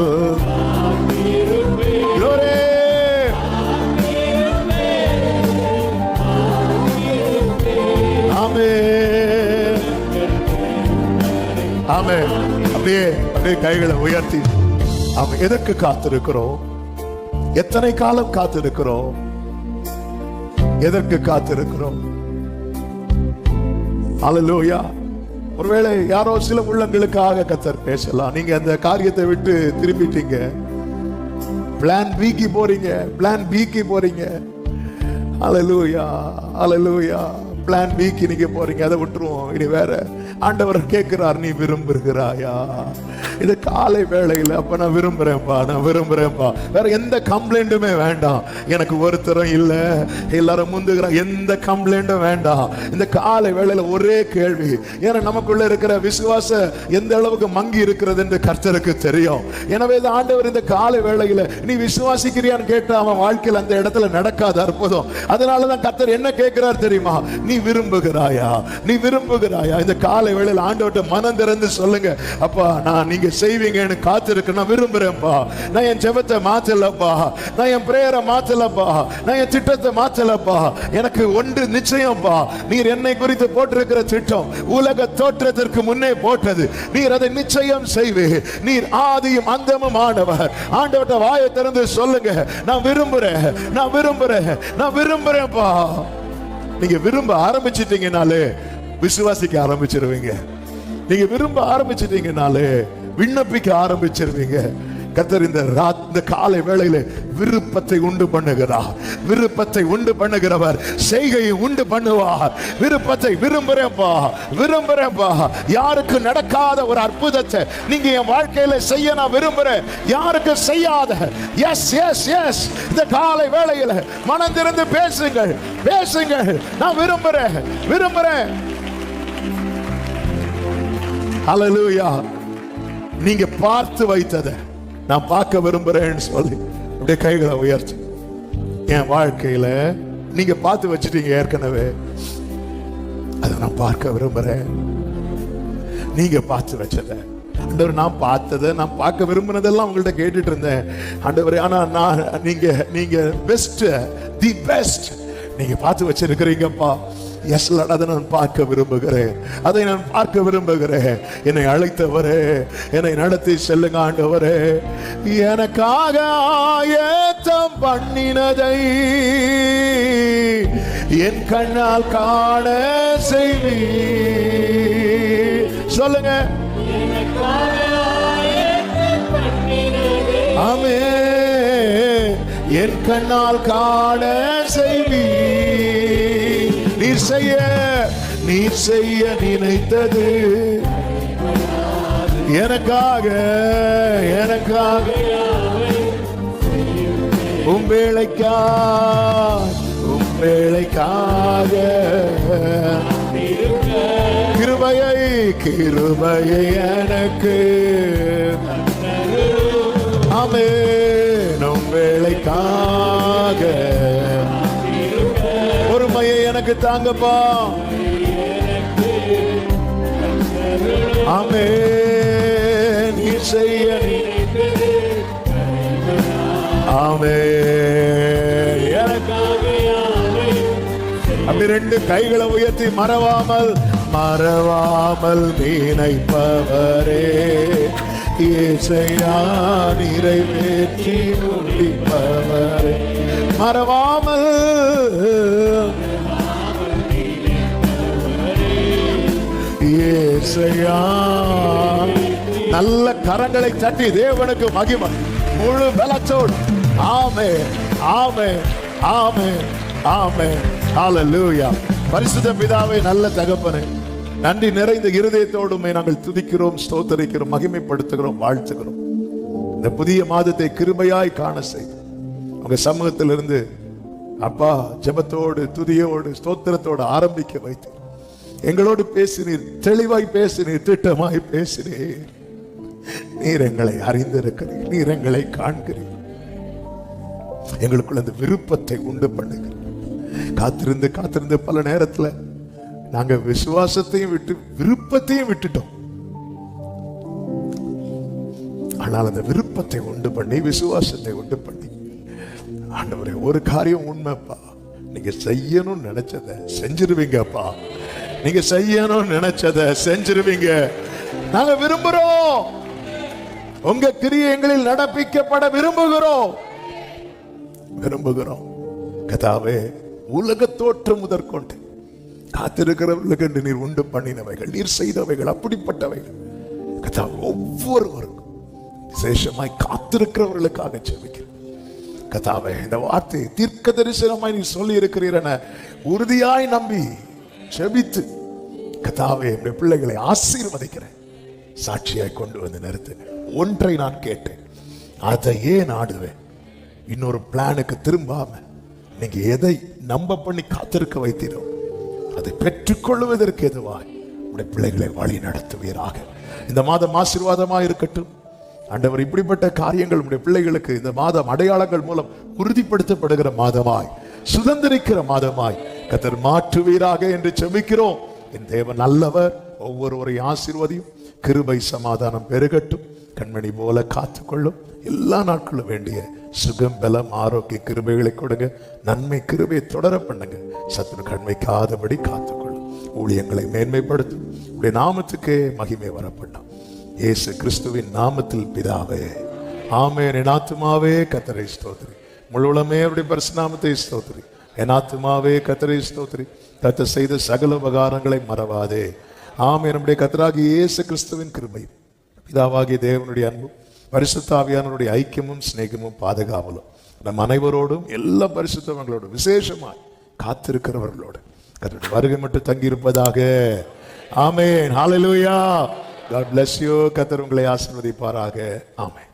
ஆமென். அப்படியே கைகளை உயர்த்தி ஆமென். எதற்கு காத்திருக்கிறோம்? எத்தனை காலம் காத்திருக்கிறோம்? எதற்கு காத்திருக்கிறோம்? அல்லேலூயா. ஒருவேளை யாரோ சில உள்ளங்களுக்காக கர்த்தர் பேசலாம். நீங்க அந்த காரியத்தை விட்டு திரும்பிட்டீங்க, பிளான் பிக்கு போறீங்க, பிளான் பிக்கு போறீங்க. அல்லேலூயா, அல்லேலூயா. பிளான் பிக்கு நீங்க போறீங்க, அதை விட்டுருவோம். இனி வேற ஆண்டவர் கேட்கிறார், நீ விரும்புகிறாயா? இது காலை வேளையில் அப்ப நான் விரும்புறேன்ப்பா, நான் விரும்புறேன்ப்பா. வேற எந்த கம்ப்ளைண்ட்டுமே வேண்டாம். எனக்கு ஒருத்தரும் இல்லை, எல்லாரும் முந்துகிறான், எந்த கம்ப்ளைண்ட்டும் வேண்டாம். இந்த காலை வேளையில ஒரே கேள்வி, ஏன்னா நமக்குள்ள இருக்கிற விசுவாச எந்த அளவுக்கு மங்கி இருக்கிறது என்று கர்த்தருக்கு தெரியும். எனவே ஆண்டவர் இந்த காலை வேளையில நீ விசுவாசிக்கிறியான்னு கேட்டா அவன் வாழ்க்கையில் அந்த இடத்துல நடக்காத அற்புதம். அதனாலதான் கர்த்தர் என்ன கேட்கிறார் தெரியுமா? நீ விரும்புகிறாயா? நீ விரும்புகிறாயா? இந்த காலை வேளையில ஆண்டவர்ட்ட மனம் திறந்து சொல்லுங்க, அப்பா நான் நீங்க செய்வீங்கன்னு காத்திருக்க நான் விரும்புறேன்ப்பா. நான் என் ஜெபத்தை மாத்தலப்பா, நான் என் பிரேயரை மாத்தலப்பா, நான் என் திட்டத்தை மாத்தலப்பா. எனக்கு ஒன்று நிச்சயம்ப்பா, நீர் என்னை குறித்து போட்டிருக்கிற திட்டம் உலக தோற்றத்திற்கு முன்னே போட்டது. நீர் அதை நிச்சயம் செய்வீர். நீர் ஆதியும் அந்தமும் ஆனவர். ஆண்டவர்ட்ட வாயை திறந்து சொல்லுங்க, நான் விரும்புறேன், நான் விரும்புறேன், நான் விரும்புறேன்ப்பா. நீங்க விரும்ப ஆரம்பிச்சிட்டீங்கனாலே விசுவாசிக்க ஆரம்பிச்சிருவீங்க. நீங்க விரும்ப ஆரம்பிச்சிட்டீங்கனாலே விண்ணப்பிக்க ஆரம்பிச்சிருவீங்க. கர்த்தர் இந்த காலை வேளையில விருப்பத்தை உண்டு பண்ணுகிறார். விருப்பத்தை உண்டு பண்ணுகிறவர் செய்கையை உண்டு பண்ணுவார். விருப்பத்தை விரும்புறேன்ப்பா, விரும்புறேன்ப்பா. யாருக்கு நடக்காத ஒரு அற்புதத்தை நீங்க என் வாழ்க்கையில செய்ய நான் விரும்புறேன். யாருக்கு செய்யாத எஸ் எஸ் எஸ் இந்த காலை வேளையில மனம் திறந்து பேசுங்கள், பேசுங்கள். நான் விரும்புறேன், விரும்புறேன். ஹல்லேலூயா. நீங்க பார்த்து வைத்ததை நான் பார்க்க விரும்புறேன்னு சொல்லி அப்படியே கைகளை உயர்த்தி, என் வாழ்க்கையில நீங்க பார்த்து வச்சிட்டீங்க ஏற்கனவே, அதை நான் பார்க்க விரும்புறேன். நீங்க பார்த்து வச்சதை ஆண்டவர், நான் பார்த்ததை நான் பார்க்க விரும்பினதெல்லாம் உங்கள்ட்ட கேட்டுட்டு இருந்தேன் ஆண்டவரே. ஆனா நான் நீங்க பெஸ்ட், தி பெஸ்ட் நீங்க பார்த்து வச்சிருக்கிறீங்கப்பா. எஸ் லார்ட், அதை நான் பார்க்க விரும்புகிறேன், அதை நான் பார்க்க விரும்புகிறேன். என்னை அழைத்தவரே, என்னை நடத்தி செல்லுங்க ஆண்டவரே. எனக்காக ஆயத்தம் பண்ணினதை என் கண்ணால் காண செய்வி. சொல்லுங்க, ஆமென். என் கண்ணால் காண செய்வி. நீர் செய்ய நினைத்தது எனக்காக, எனக்காக உம்பேளைக்காக கிருபையை எனக்கு ஆமென். உம்பேளைக்காக பொறுமையை எனக்கு தாங்கப்பா. ஆமென். நீர் செய்ய ஆமென். அப்படி ரெண்டு கைகளை உயர்த்தி மறவாமல் நினைப்பவரே, இயேசையா நிறைவேற்றி முடிப்பவரே. மறவாமல் ஏசையா. நல்ல கரங்களை தட்டி தேவனுக்கு மகிமை முழு பலத்தோடு. ஆமென், ஆமென், ஆமென், ஆமென். ஹல்லேலூயா. பரிசுத்த பிதாவே, நல்ல தகப்பனே, நன்றி நிறைந்த இருதயத்தோடுமே நாங்கள் துதிக்கிறோம், ஸ்தோத்தரிக்கிறோம், மகிமைப்படுத்துகிறோம், வாழ்த்துகிறோம். இந்த புதிய மாதத்தை கிருபையாய் காண செய்து உங்க சமூகத்திலிருந்து அப்பா ஜெபத்தோடு துதியோடு ஸ்தோத்திரத்தோடு ஆரம்பிக்க வைத்து எங்களோடு பேசினீர், தெளிவாய் பேசினீர், திட்டமாய் பேசினீர். நீர் எங்களை அறிந்திருக்கிறீர், நீர் எங்களை காண்கிறீர். எங்களுக்குள்ள அந்த விருப்பத்தை உண்டு பண்ணுகிறீர். காத்திருந்து காத்திருந்து பல நேரத்துல நாங்க விசுவாசத்தையும் விட்டு விருப்பத்தையும் விட்டுட்டோம். ஆனால் அந்த விருப்பத்தை உண்டு பண்ணி விசுவாசத்தை உண்டு பண்ணி ஆண்டவரே, ஒரு காரியம் உண்மைப்பா, நீங்க செய்யணும்னு நினைச்சத செஞ்சிருவீங்கப்பா. நீங்க செய்யணும்னு நினைச்சத செஞ்சிருவீங்க. நாங்க விரும்புறோம், உங்க கிரியை எங்களில் நடப்பிக்கப்பட விரும்புகிறோம் விரும்புகிறோம். கதாவே, உலக தோற்றம் முதற்கொண்டு காத்திருக்கிறவர்களுக்கு நீர் உண்டு பண்ணினவைகள், நீர் செய்தவைகள் அப்படிப்பட்டவைகள். கதாவே, ஒவ்வொருவருக்கும் விசேஷமாய் காத்திருக்கிறவர்களுக்காக ஜெபிக்கிறேன். கதாவே, இந்த வார்த்தை தீர்க்க தரிசனமாய் நீ சொல்லி இருக்கிறீர் என உறுதியாய் நம்பி ஜெபித்து கதாவே, என்னுடைய பிள்ளைகளை ஆசீர்வதிக்கிறேன். சாட்சியாய் கொண்டு வந்து நிறுத்துங்க. ஒன்றை நான் கேட்டேன், அதையே நாடுவேன். இன்னொரு பிளானுக்கு திரும்பாம நீங்க எதை நம்ப பண்ணி காத்திருக்க வைத்தீரோ அதை பெற்றுக்கொள்வதற்கு எதுவாய் உடைய பிள்ளைகளை வழி நடத்துவீராக. இந்த மாதம் ஆசீர்வாதமாக இருக்கட்டும் ஆண்டவர். இப்படிப்பட்ட காரியங்கள் உடைய பிள்ளைகளுக்கு இந்த மாதம் அடையாளங்கள் மூலம் உறுதிப்படுத்தப்படுகிற மாதமாய், சுதந்திரிக்கிற மாதமாய் கர்த்தர் மாற்றுவீராக என்று ஜெபிக்கிறோம். என் தேவன் நல்லவர். ஒவ்வொருவரையும் ஆசீர்வதியும். கிருபை சமாதானம் பெருகட்டும். கண்மணி போல காத்துக்கொள்ளும். எல்லா நாட்களும் வேண்டிய சுகம், பலம், ஆரோக்கிய கிருபைகளை கொடுங்க. நன்மை கிருபையை தொடர பண்ணுங்க. சத்துரு கண்மைக்காதபடி காத்துக்கொள்ளும். ஊழியங்களை மேன்மைப்படுத்தும். உடைய நாமத்துக்கே மகிமை வரப்படும். இயேசு கிறிஸ்துவின் நாமத்தில் பிதாவே, ஆமென். என் ஆத்துமாவே கர்த்தரை ஸ்தோத்திரி, முழுவதுமே அவருடைய பரிசுநாமத்தை ஸ்தோத்திரி. என் ஆத்துமாவே கர்த்தரை ஸ்தோத்திரி, கர்த்தர் செய்த சகல உபகாரங்களை மறவாதே. ஆமென். நம்முடைய கர்த்தராகிய இயேசு கிறிஸ்துவின் கிருபை, பிதாவாகிய தேவனுடைய அன்பும், பரிசுத்த ஆவியானவருடைய ஐக்கியமும் சிநேகமும் பாதுகாவலும் நம் அனைவரோடும், எல்லா பரிசுத்தவங்களோடும், விசேஷமாய் காத்திருக்கிறவர்களோடு கர்த்தருடைய வருகை மட்டும் தங்கியிருப்பதாக. ஆமென். ஹல்லேலூயா. God bless you. கர்த்தர் உங்களை ஆசீர்வதிப்பாராக. ஆமென்.